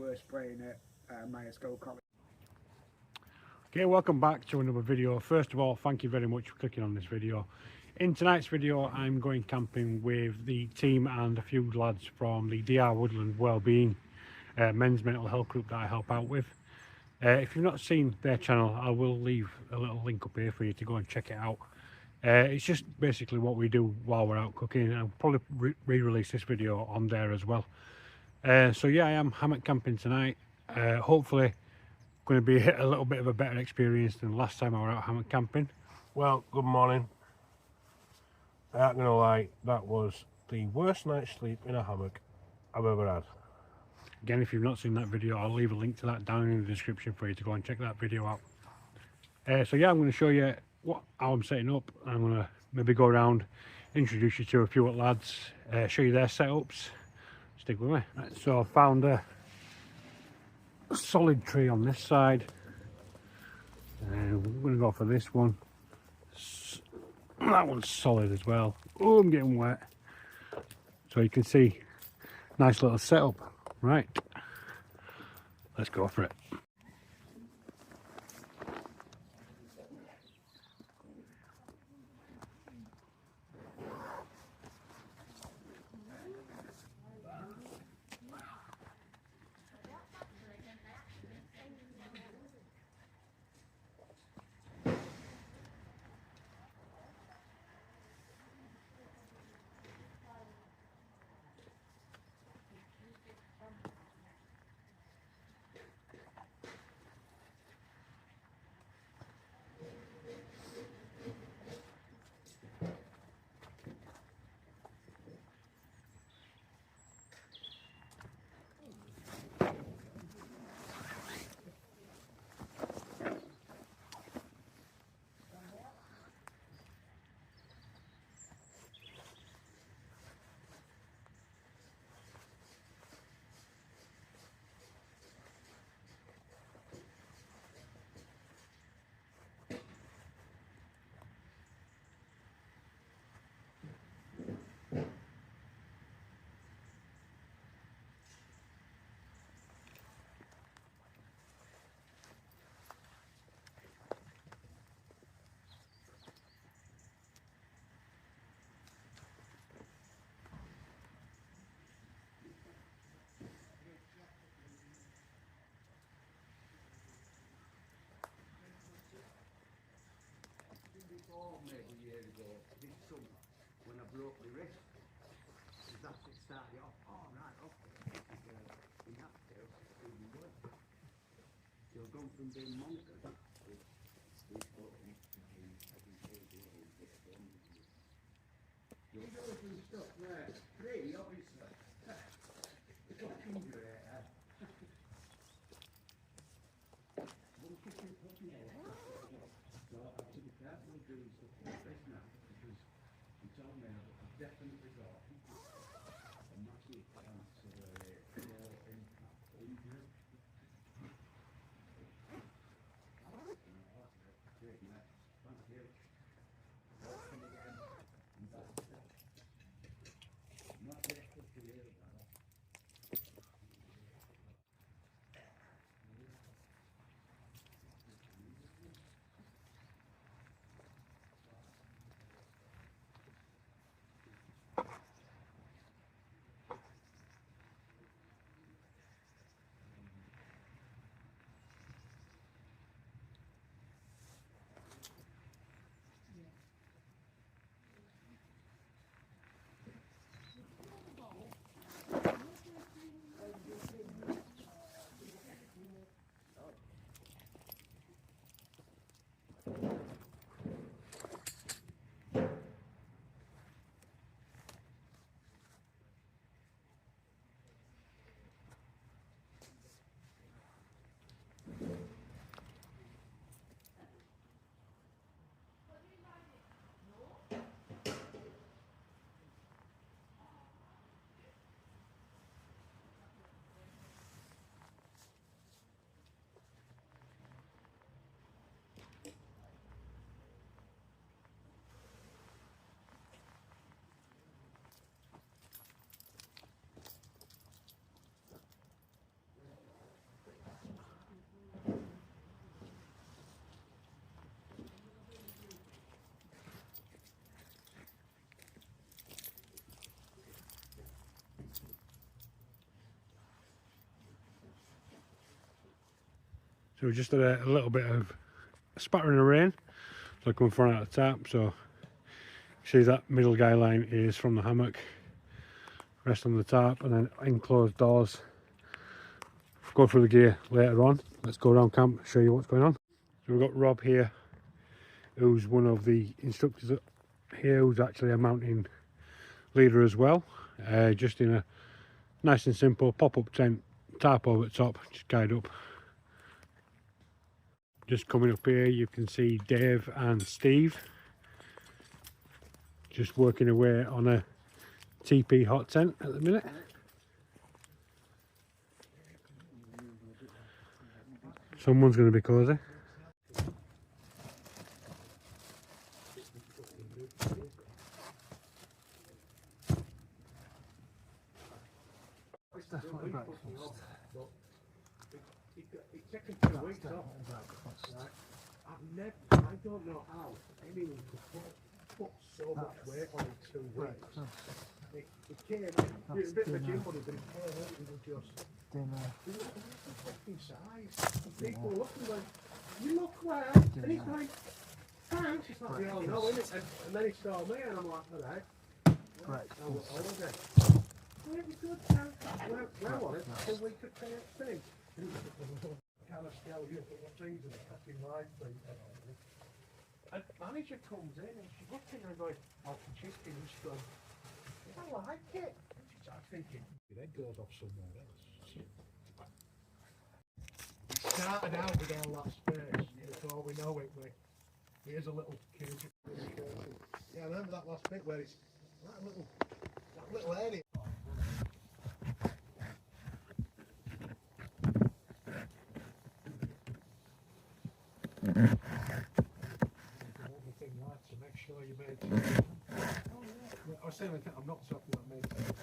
were spraying at Myers School College. Okay, welcome back to another video. First of all, thank you very much for clicking on this video. In tonight's video, I'm going camping with the team and a few lads from the DR Woodland Wellbeing men's mental health group that I help out with. If you've not seen their channel, I will leave a little link up here for you to go and check it out. It's just basically what we do while we're out cooking. I'll probably re-release this video on there as well. So yeah, I am hammock camping tonight. Hopefully going to be a little bit of a better experience than last time I were out hammock camping. Well, good morning. I ain't gonna lie, that was the worst night's sleep in a hammock I've ever had. Again, if you've not seen that video, I'll leave a link to that down in the description for you to go and check that video out. So yeah, I'm going to show you how I'm setting up. I'm going to maybe go around, introduce you to a few lads, show you their setups. Stick with me. Right, so I found a solid tree on this side. We're going to go for this one. That one's solid as well. Oh, I'm getting wet. So you can see, nice little setup. Right, let's go for it. Maybe a year ago, this summer, when I broke my wrist, that's it started off. Oh, right, okay. In that case, it's even worse. So I've gone from being monitored with these photos to being you know some stuff where three, obviously. The fucking great, one kicking puppy out. So I have to be careful doing stuff like this now, because you told me I've definitely got a massive chance of a low impact injury. Great, mate. Thank you. So we just had a little bit of spattering of rain, so I come front out the tap. So see that middle guy line is from the hammock, rest on the tarp, and then enclosed doors. Go through the gear later on. Let's go around camp, show you what's going on. So we've got Rob here, who's one of the instructors here, who's actually a mountain leader as well. Just in a nice and simple pop-up tent, tarp over the top, just guide up. Just coming up here, you can see Dave and Steve just working away on a TP hot tent at the minute. Someone's going to be cosy. It's taken 2 weeks off. I don't know how anyone could put so much weight on in 2 weeks. It came in, it was a bit of a gym body, but it came out and it was just fucking size. And people were looking like, you look well. And he's like, thanks. It's like, we all know, isn't it? And then he saw me and I'm like, alright. Right. I was holiday. Well, it was good, thanks. Well on it, 2 weeks at KFC. Kind of scale you for what things are fucking live thing. And manager comes in and she's looking and going, oh, she's been and she's going, I like it. And she starts thinking, your head goes off somewhere else. It started out with all that space, before we know it, here's a little cage. Yeah, I remember that last bit where it's that little area. To make sure you made I was saying I'm not talking about making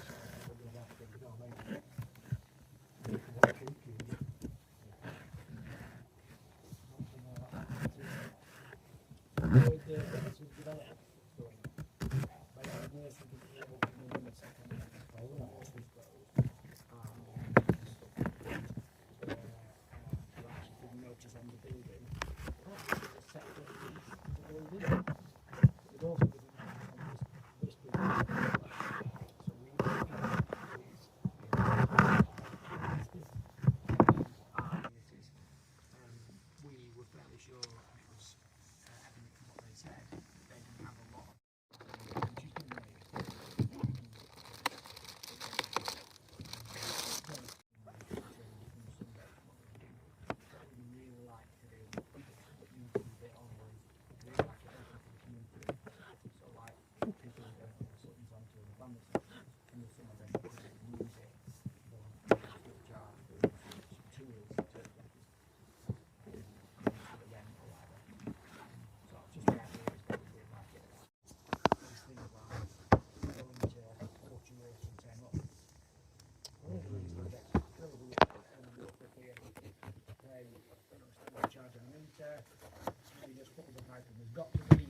There's got to be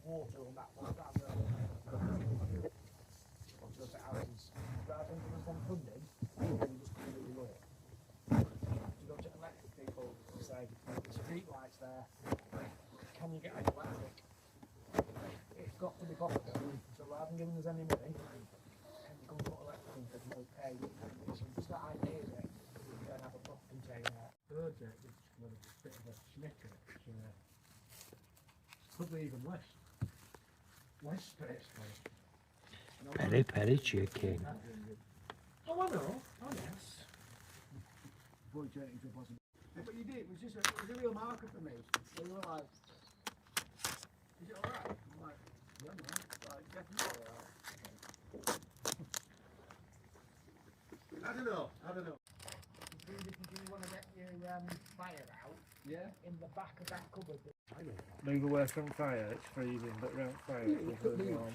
water on that one. Onto the houses. Rather than just one funding, you just completely low. You go to electric people and say, there's street lights there, can you get an electric? It's got to be possible. So rather than giving us any money, can you come to electric and say, no pay? So just that idea that we can have a proper container. Third day, it's a bit of a snicker. Probably even less space for it. Peri chicken. Oh, I know. Oh, yes. But you did. It was a real marker for me. So you were like, is it alright? I'm like, yeah, man. Like, definitely alright. I don't know. Do you want to get your fire out? Yeah. In the back of that cupboard. Move away from fire, it's freezing, but round fire it's lovely warm.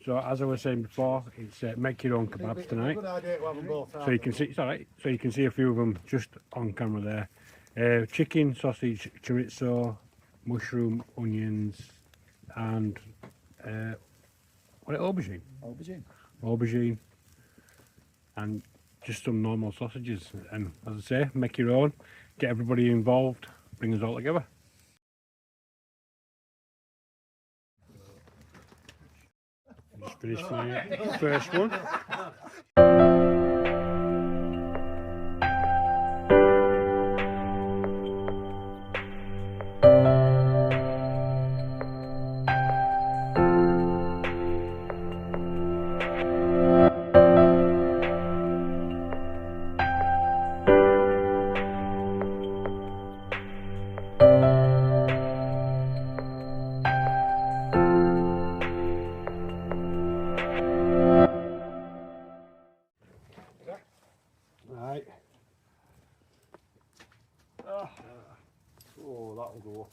So as I was saying before, it's make your own kebabs tonight. Good idea to have them both out. So you can see, it's all right. So you can see a few of them just on camera there. Chicken, sausage, chorizo, mushroom, onions, and what aubergine. Aubergine, and just some normal sausages. And as I say, make your own. Get everybody involved. Bring us all together. Just finished my first one. Right. Oh, that'll go.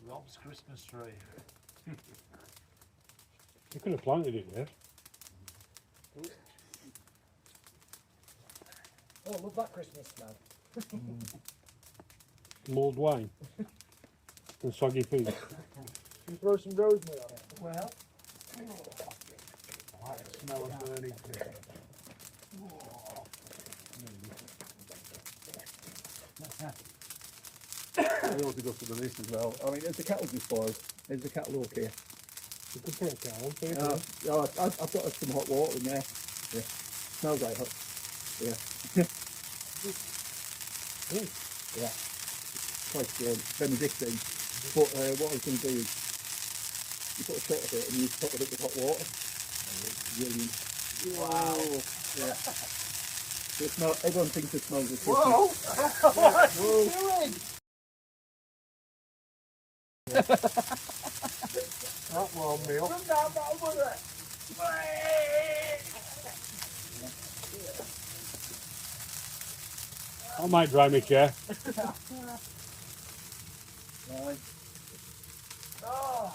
Rob's Christmas tree. You could have planted it there. Oh, love that Christmas smell. Mulled wine and soggy food. You throw some rosemary on it. Well, I like the smell of burning fish. I always go for the least as well. I mean, is the kettle just boiled? Is the kettle okay? You could put a kettle on, please. Yeah, I've got some hot water in there. Yeah, smells like hot. Yeah. Yeah. Quite Benedictine. But what I was going to do is you put a shot of it and you top it up with hot water. Brilliant. Wow. Yeah. So it smell, everyone thinks it smells of Christmas. Whoa! What are you doing? That warm meal. Come down that with it. I might dry my chair. Right. Oh.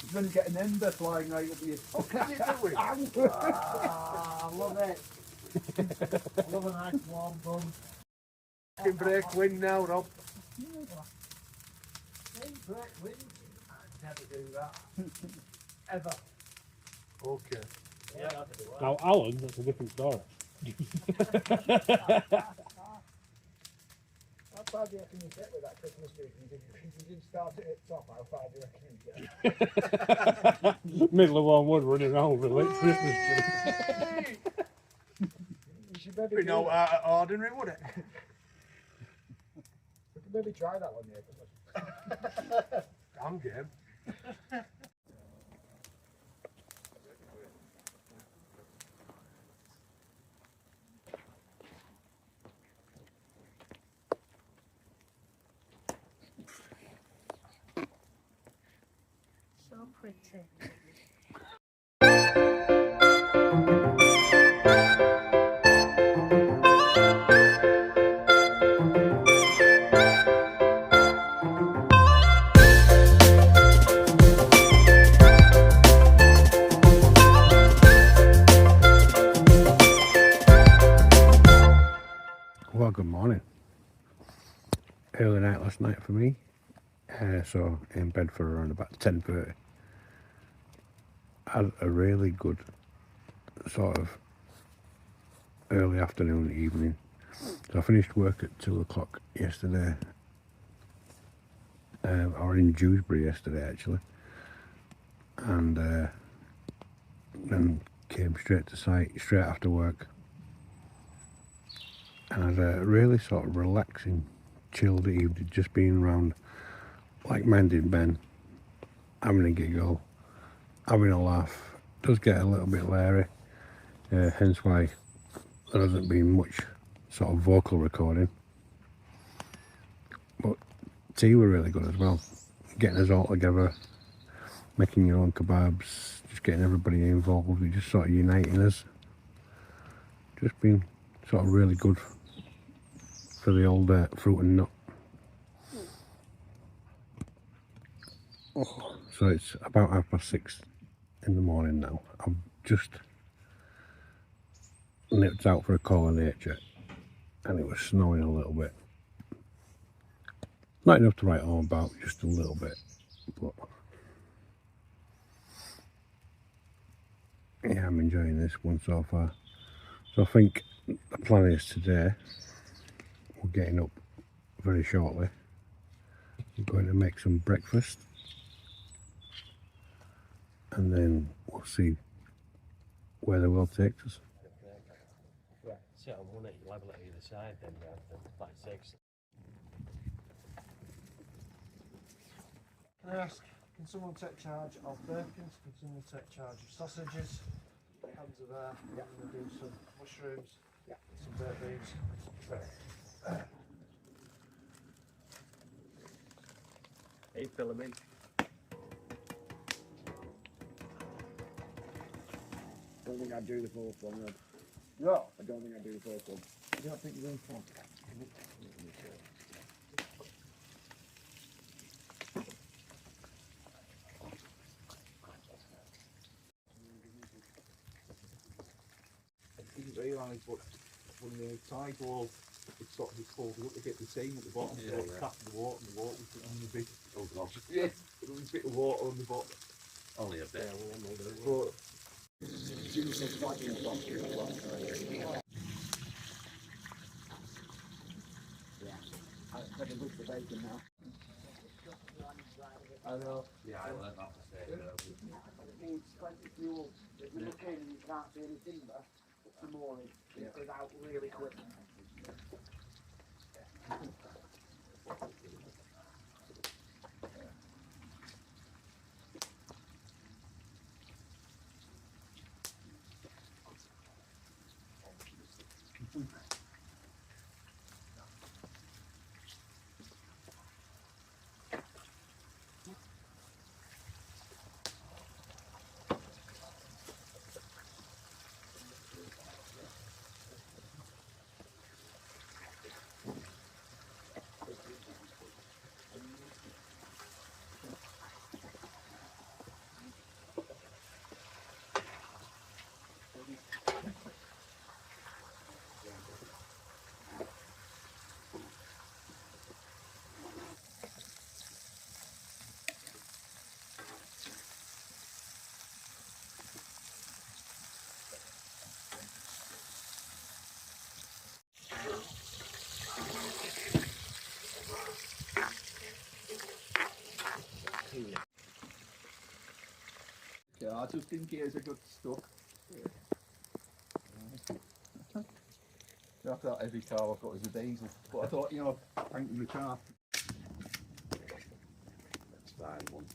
You're going to get an ember flying out of you. What are you doing? Ah, I love it. I love a nice warm bun. Fucking break wind now, Rob. Break wind? I'd never do that. Ever. Okay. Yeah, I'd never do that. Now, Alan, that's a different story. How far do you reckon you get with that Christmas tree? If you didn't start it at the top, how far do you reckon you get? Middle of one wood running around with a lit Christmas tree. You should maybe, Be no ordinary, would it? we could maybe try that one here. I'm game. So pretty. Well, good morning. Early night last night for me. So in bed for around about 10:30. had a really good sort of early afternoon, evening. So I finished work at 2 o'clock yesterday. I was in Dewsbury yesterday actually, and then came straight to site straight after work, and had a really sort of relaxing, chilled evening, just being around like-minded men, having a giggle, having a laugh. It does get a little bit leery, hence why there hasn't been much sort of vocal recording, but tea were really good as well, getting us all together, making your own kebabs, just getting everybody involved, and just sort of uniting us. Just been sort of really good for the old fruit and nut. Oh, so it's about 6:30 in the morning now. I've just nipped out for a call of nature, and it was snowing a little bit. Not enough to write home about, just a little bit, but yeah, I'm enjoying this one so far. So I think the plan is today, we're getting up very shortly. We're going to make some breakfast, and then we'll see where the world takes us. Yeah, sit on one at your level at either side, then you have the like 6. Can I ask, can someone take charge of bacon? Can someone take charge of sausages? Hands are there. Yeah. I'm going to do some mushrooms, some baked beans. Hey, fill 'em in. I don't think I'd do the fourth one, Rob. No. I don't think I'd do the fourth one. I don't think you're in front. I didn't realise, but when the tide wall, it sort of folded up to get the same at the bottom, so it tapped the water, and the water was on the big. Oh gosh. Yeah, there was a bit of water on the bottom. Only a bit. But I know. Yeah, I learned that mistake. It needs plenty of fuel. If you look in and you can't see any timber, it's the mooring. It goes out really quick. Yeah, just in case I got stuck. I thought every car I've got is a diesel, but I thought, you know, tanking the car. That's fine one.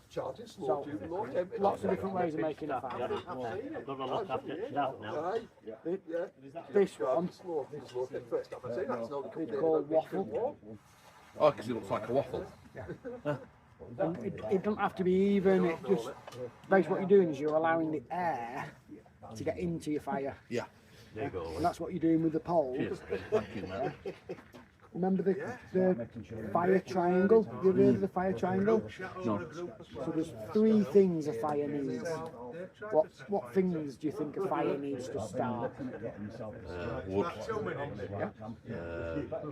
Charging slow, low temperature. Lots of different ways of making a fire. I've got a look after it out now. Aye. This one, Slow temperature. First time I seen that, so they call waffle. Oh, because it looks like a waffle. And it doesn't have to be even, it just, basically what you're doing is you're allowing the air to get into your fire. Yeah. There you go. And that's what you're doing with the pole. Cheers. Thank you, mate. remember the fire triangle? Have you ever heard of the fire triangle? No. So there's 3 things a fire needs. What things do you think a fire needs to start? Wood.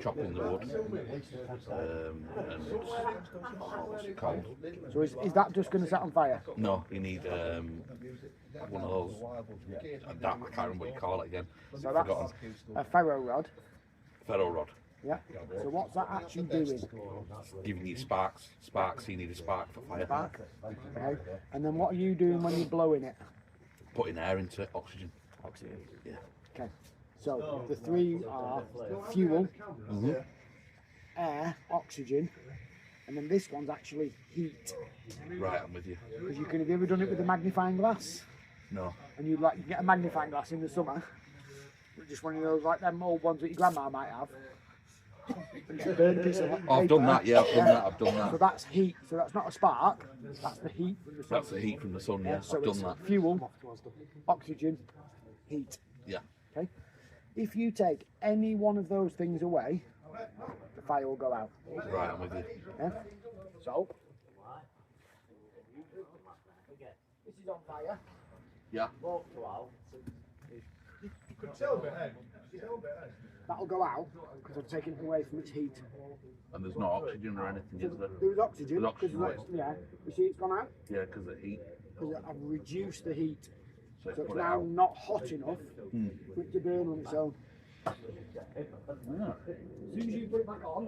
Chopping the wood. And what's it called? So is that just going to set on fire? No, you need one of those. I can't remember what you call it again. So that's a ferro rod. Ferro rod. Yeah. So what's that actually doing? Giving you sparks. Sparks. You need a spark for fire. Spark. Okay. And then what are you doing when you're blowing it? Putting air into it, oxygen. Oxygen. Yeah. Okay. So the 3 are fuel, air, oxygen, and then this one's actually heat. Right, I'm with you. Because have you ever done it with a magnifying glass? No. And you get a magnifying glass in the summer, just one of those like them old ones that your grandma might have. And just burn a piece of paper. I've done that, yeah, I've done that. So that's heat, so that's not a spark, that's the heat from the sun. That's the heat from the sun, yeah, So I've done it's that. fuel, oxygen, heat. Yeah. Okay. If you take any one of those things away, the fire will go out. Right, I'm with you. Yeah? So, this is on fire. Yeah. That'll go out because I've taken it away from its heat. And there's no oxygen or anything, is there? There was oxygen. There's oxygen, 'cause right. yeah. You see it's gone out? Yeah, because of heat. Because I've reduced the heat. So So it's put it now out. not hot enough for it to burn on its own. As soon as you put it back on,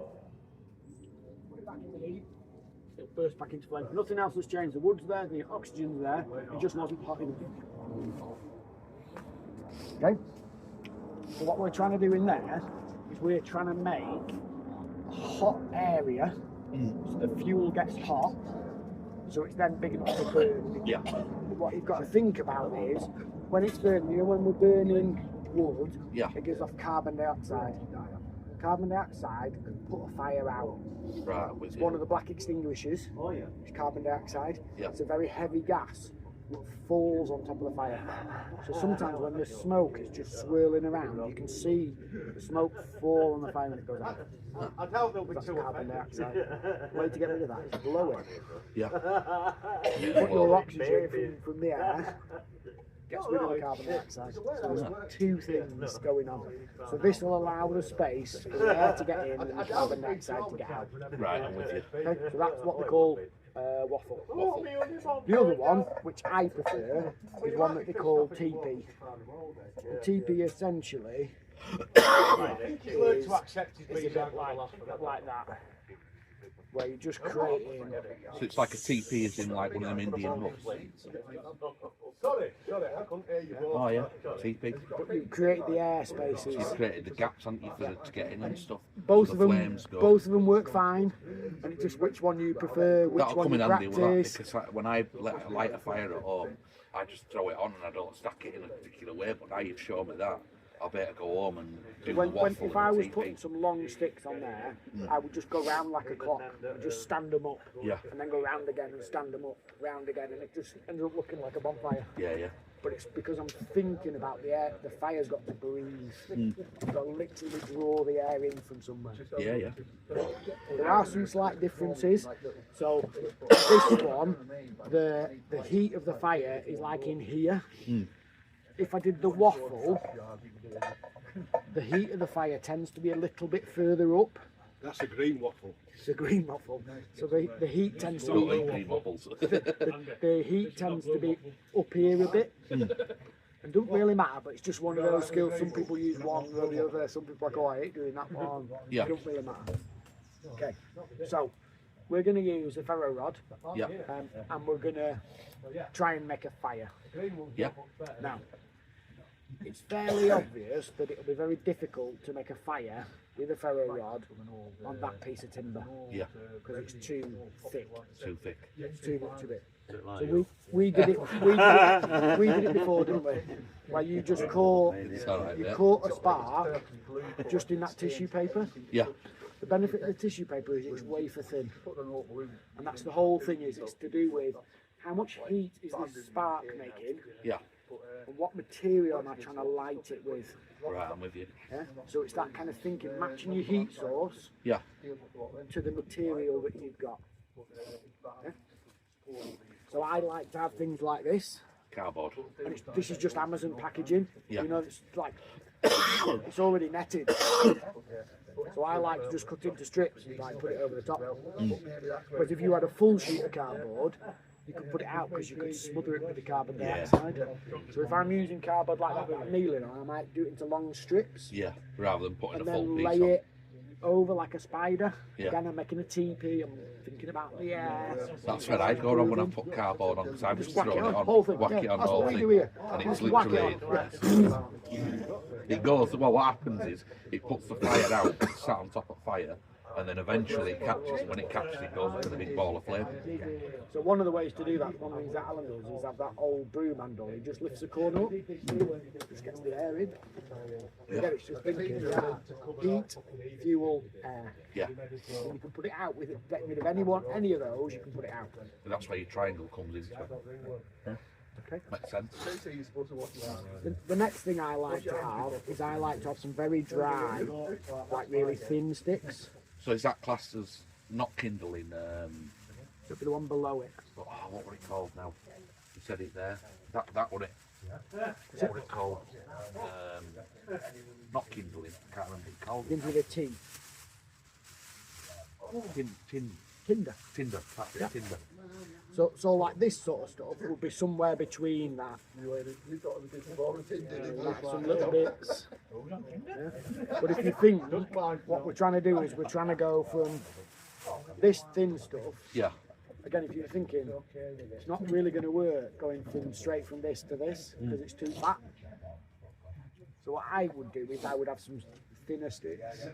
put it back in the heat, it'll burst back into flame. Nothing else has changed. The wood's there, the oxygen's there, it just wasn't hot enough. Okay? So what we're trying to do in there is we're trying to make a hot area so the fuel gets hot, so it's then big enough to burn. Yeah. What you've got to think about is when it's burning, you know, when we're burning wood, Yeah. it gives off carbon dioxide. Carbon dioxide can put a fire out. Right, with It's you. one of the black extinguishers. It's carbon dioxide. Yeah. It's a very heavy gas that falls on top of the fire. So sometimes when the smoke is just swirling around, you can see the smoke fall on the fire when it goes out. I doubt there'll be That's 2 carbon dioxide. The way to get rid of that is blow it. Yeah. Put your oxygen from the air, gets rid of the carbon dioxide. So there's 2 things going on. So this will allow the space for the air to get in and the carbon dioxide to get out. Right, I'm with you. Okay, so that's what they call waffle. The other one, which I prefer, is one that they call TP. And TP essentially is a bit like that, where you're just creating. So it's like a TP is in like one of them Indian huts. Sorry, I couldn't hear you. Oh yeah, TP. But you create the air spaces. You've created the gaps, haven't you, for it to get in and stuff. Both So of the them, flames go. both of them work fine, and it's just which one you prefer, which That'll one come in you handy with that, practice. because like, when I light a fire at home, I just throw it on and I don't stack it in a particular way. But now you've shown me that, I better go home and do the waffle. If I and was the putting TP. some long sticks on there, I would just go round like a clock and just stand them up, Yeah. and then go round again and stand them up, round again, and it just ends up looking like a bonfire. Yeah. But it's because I'm thinking about the air. The fire's got to breathe. I've got to literally draw the air in from somewhere. Yeah. There are some slight differences. So this one, the heat of the fire is like in here. If I did the waffle, the heat of the fire tends to be a little bit further up. That's a green waffle. It's a green waffle. So the heat tends to Don't be eat green waffles. the heat tends to be up here a bit. It doesn't really matter, but it's just one of those skills. Some people use one or the other. Some people are like, oh, I hate doing that one. Yeah. It doesn't really matter. Okay, so we're going to use a ferro rod, Yeah. and we're going to try and make a fire. Yeah. Now, it's fairly obvious that it'll be very difficult to make a fire with a ferro rod on that piece of timber. Yeah. Because it's too thick. Too thick. It's too much of it. So we did it before, didn't we? Where you just caught a spark just in that tissue paper. Yeah. The benefit of the tissue paper is it's wafer thin, and that's the whole thing. Is it's to do with how much heat is this spark making, Yeah. and what material am I trying to light it with. Right, I'm with you. Yeah? So it's that kind of thinking, matching your heat source Yeah. to the material that you've got. Yeah? So I like to have things like this, Cardboard. and this is just Amazon packaging. Yeah. You know, it's like it's already netted. So I like to just cut into strips and like put it over the top. Whereas if you had a full sheet of cardboard, you could put it out because you could smother it with the carbon dioxide. So if I'm using cardboard like that I'm kneeling on, I might do it into long strips. Yeah, rather than putting And a full then piece lay on. it over like a spider. Yeah. Again, I'm making a teepee, I'm thinking about the air. That's where I go wrong when I put cardboard on, because I'm just whack it throwing on, it on, whole thing, whack yeah, it on the that's whole what we thing, do here. and it's Just whack it literally, on. it goes, well what happens is, it puts the fire out, it's sat on top of fire, and then eventually it catches, and when it catches it goes up in a big ball of flame. So one of the ways to do that, one of the things that Alan does, is have that old broom handle. He just lifts the corner up, just gets the air in. Again, it's just thinking, heat, fuel, air. Yeah, And you can put it out with it, getting rid of any of those, you can put it out. and that's where your triangle comes into it. Okay. Makes sense. The next thing I like to have is I like to have some very dry, like really thin sticks. So is that classed as not kindling, It'll be the one below it. what were it called now? You said it there. That what it. What were it called? Not kindling. I can't remember what it called. Begins with a T. Tinder. Tinder. That's it. Yeah. Tinder. So like this sort of stuff will be somewhere between that. Like some little bits. Yeah. But if you think, what we're trying to do is we're trying to go from this thin stuff. Yeah. Again, if you're thinking, it's not really going to work going from straight from this to this because it's too fat. So what I would do is I would have some thinner sticks,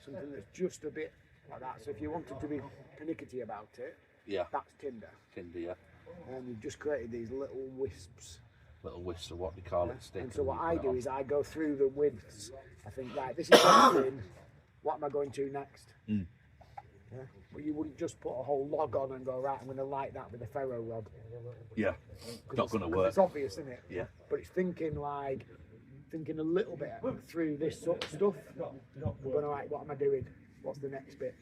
something that's just a bit like that. So if you wanted to be pernickety about it, Yeah. that's tinder. Tinder. Yeah. And we've just created these little wisps. Little wisps of what they call it. Stick. And so what you I put it do on. is I go through the widths. I think, right, this is everything. What am I going to next? Mm. Yeah. Well, you wouldn't just put a whole log on and go, right, I'm going to light that with a ferro rod. Yeah. It's not going to work. It's obvious, isn't it? Yeah. But it's thinking a little bit through this sort of stuff. We're going, right, what am I doing? What's the next bit?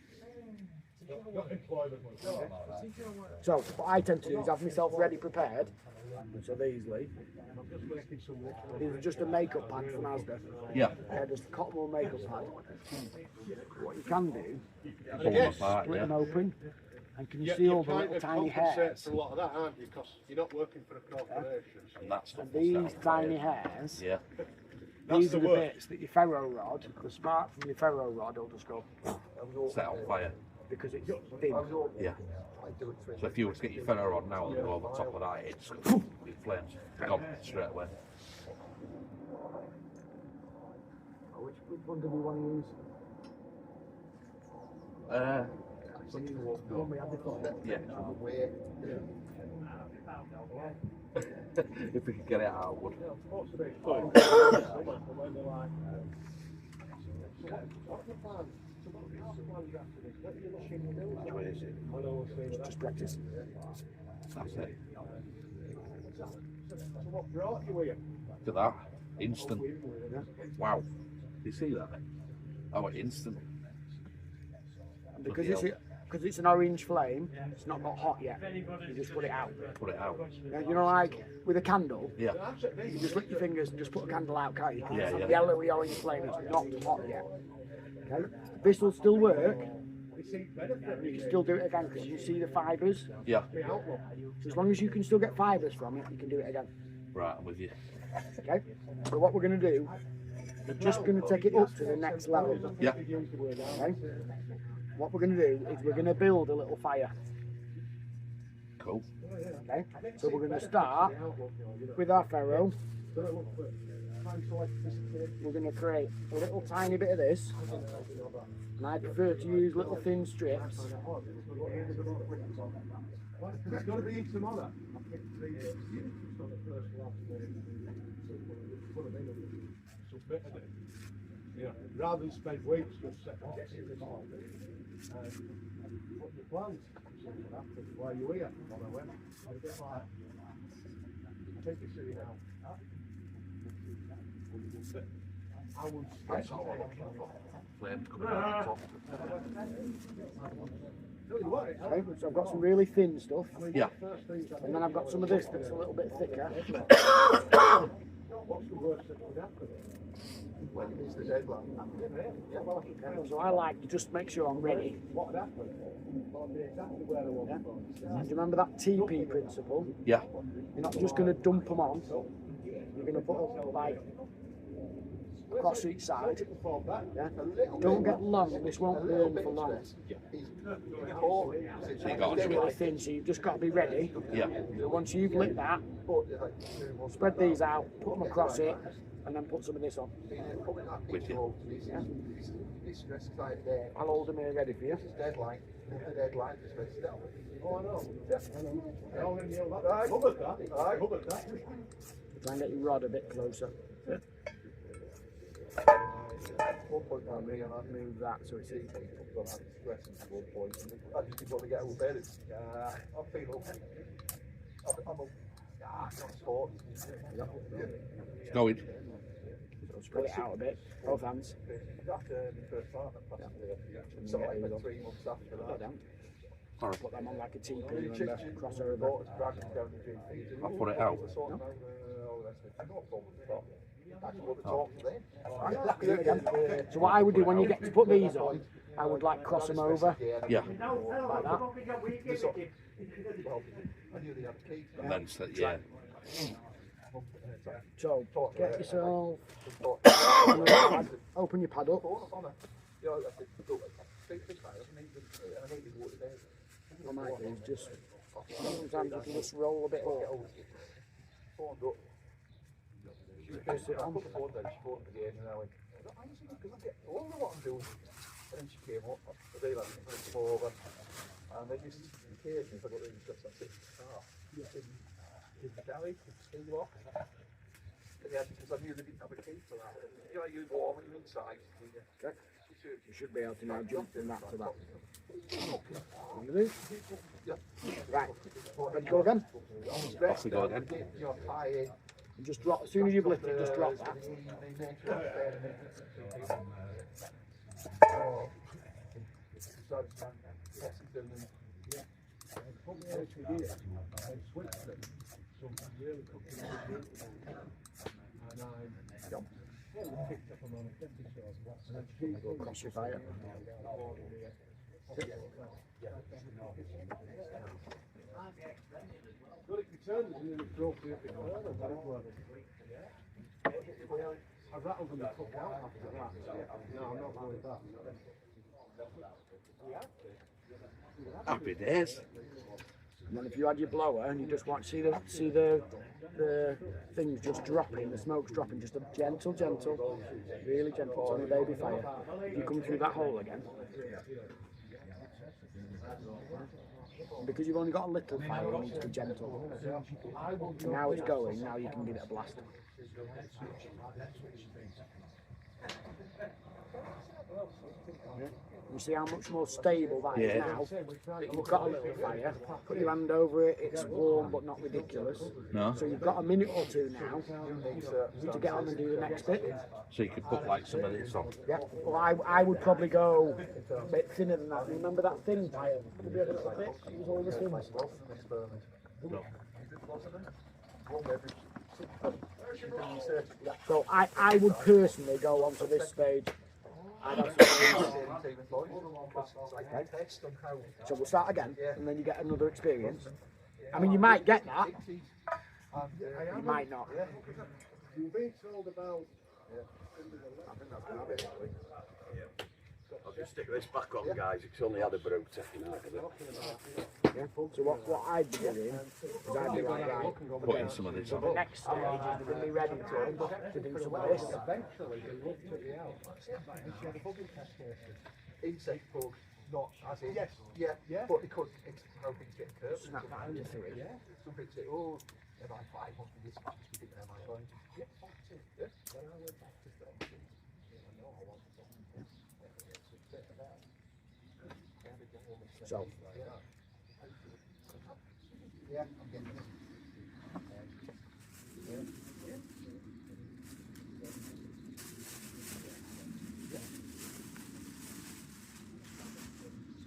So what I tend to do is have myself ready prepared. So these are just a makeup pad from Asda. Yeah. Just a cotton wool makeup pad. What you can do, Pull them apart. split Yeah. them open, and can you see all the little tiny hairs? A lot of that, aren't you? Because you're not working for a corporation. And that stuff And will these set on fire. tiny hairs, Yeah. these the are the work. bits that your ferro rod, the spark from your ferro rod will just go Set on fire. because it's thin. Yeah. So if you were to get your ferro rod now and go over top of that, it's it flames. Gone straight away. Which one do we want to use? The one we had before. Yeah. If we could get it out, I would. Which way is it? Just practice. That's it. What brought you here? Look at that. Instant. Wow. You see that? Oh, instant. And because it's an orange flame, it's not got hot yet. You just put it out. Put it out. Yeah, you know, like with a candle, Yeah. you just lick your fingers and just put a candle out, can't you? Yeah, It's yeah. a yellowy orange flame, it's not hot yet. Okay? This will still work. You can still do it again because you see the fibres. Yeah. So as long as you can still get fibres from it, you can do it again. Right, I'm with you. Okay? So what we're going to do, we're just going to take it up to the next level. Yeah. Okay? What we're going to do is we're going to build a little fire. Cool. Okay? So we're going to start with our ferro. We're going to create a little tiny bit of this. And I prefer to use little thin strips. It's got to be tomorrow. Yeah. Rather than spend weeks just getting it all. What your plans? While you're here, I Flame coming out the top. Okay, so I've got some really thin stuff, Yeah. and then I've got some of this that's a little bit thicker. So I like to just make sure I'm ready. Yeah. Do you remember that TP principle? Yeah. You're not just going to dump them on. You're going to put them like across each side. Yeah. Don't get long. This won't burn for long. So you got It's to really thin, so you've just got to be ready. Yeah. So once you've lit that, spread these out, put them across it, and then put some of this on. With you. Yeah. I'll hold them here ready for you. Try and get your rod a bit closer. Move that so it's easy. It's going. So spread it out a bit, both hands. Alright. Put them on like a TP and cross over. I'll put it out. So what I would do when you get to put these on, I would like cross them over Yeah. like that. And then set, yeah. So get yourself, open your pad up. What I might do is just, sometimes you can just roll a bit up. Press it on. Okay. You should be able to now jump from that to that. Right, ready to go again? Off we go again. And just drop, as soon as you've lifted, just drop that. Go across your fire. I've rattled them and took out after that. No, I'm not going back. Happy days. And then if you had your blower and you just want to see the things just dropping, the smoke's dropping, just a gentle, really gentle, it's on a baby fire. If you come through that hole again, because you've only got a little fire, you need to be gentle. And now it's going, now you can give it a blast. You see how much more stable that is now? You've got a little fire, put your hand over it, it's warm but not ridiculous. No. So you've got a minute or two now to get on and do the next bit. So you could put like some of this on. Yeah, well I would probably go a bit thinner than that. Remember that thin pile? Could be a little bit, it was all the thin stuff. So I would personally go on to this stage. I'd have so we'll start again, and then you get another experience. I mean, you might get that, you might not. You've been told about. I'll just stick this back on, guys. It's only had a brew taken out of it. Yeah. So what I'd be doing is I'd be like, right, Putting some of this the on. next stage is to be ready to do some of this. Insect bug, not as in. Yes. Yeah. But because it's how things get curved. Snap that into three. Some people say, oh, if I 5 months of this, I just think am I going to? Yeah, yeah. Then I went back to them. So. Yeah, I'm getting it.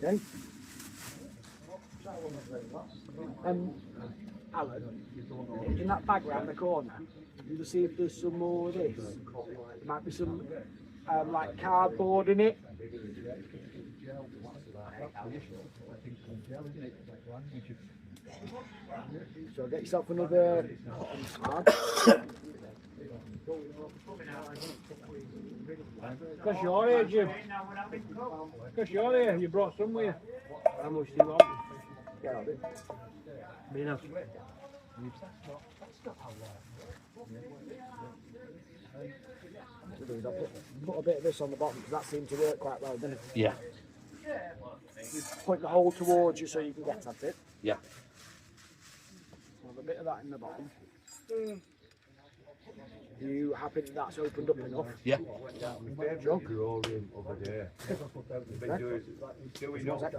Okay. Alan, in that bag round the corner, you see if there's some more of this. There might be some like cardboard in it. So get yourself another cotton card. Because you're here, Jim. Because you're here, you brought some with you. How much do you want? Yeah, I'll do. Enough. So I'll put a bit of this on the bottom because that seemed to work quite well, didn't it? Yeah. Point the hole towards you so you can get at it. Yeah. So have a bit of that in the bottom. Are you happy that that's opened up enough? Yeah. Grow room over there. Been doing One sec.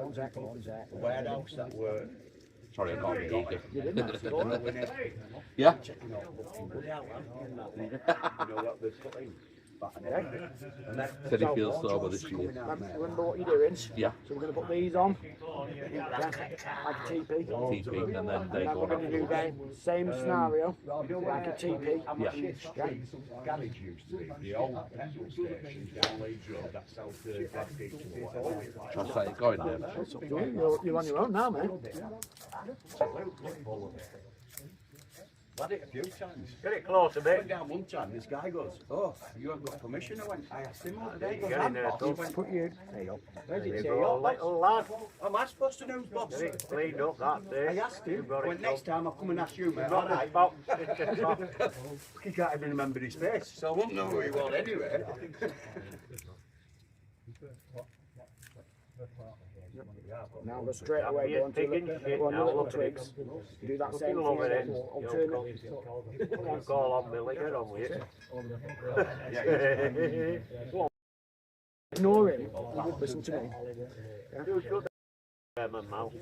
warehouse that were Sorry, I can't be eager. You didn't actually go on. Yeah. checking out you know what they're putting. And that Said he feels sober this year. Remember what you're doing? Yeah. So we're going to put these on. Yeah, like a TP. TP, and then they And then go we're going to do the same scenario, like a TP. Yeah. garage used to be the old petrol station down Leeds Road, that's south of Glasgow or whatever. Shall I start it going then? It's up to you. You're on your own now, mate. Had it a few times. Get it close a Went bit. down one time, this guy goes, "Oh, you haven't got permission." I asked him the other day. He goes, Get in "I'm there, boss." Doug. He went, Put you. There you go. "Where's it say You're a you're boss?" little lad. Am I supposed to know who's boss? Get it cleaned up, that's it. I asked him. You've got When it next time I'll come and ask you, mate. got All this right. box. He can't even remember his face, so I won't know who he was anyway. Now go straight away. Go on to the little twigs. Do that same Looking over thing. it. Alternate. You call on Billy, get on with it. Ignore him. Listen to me. You should have my mouth.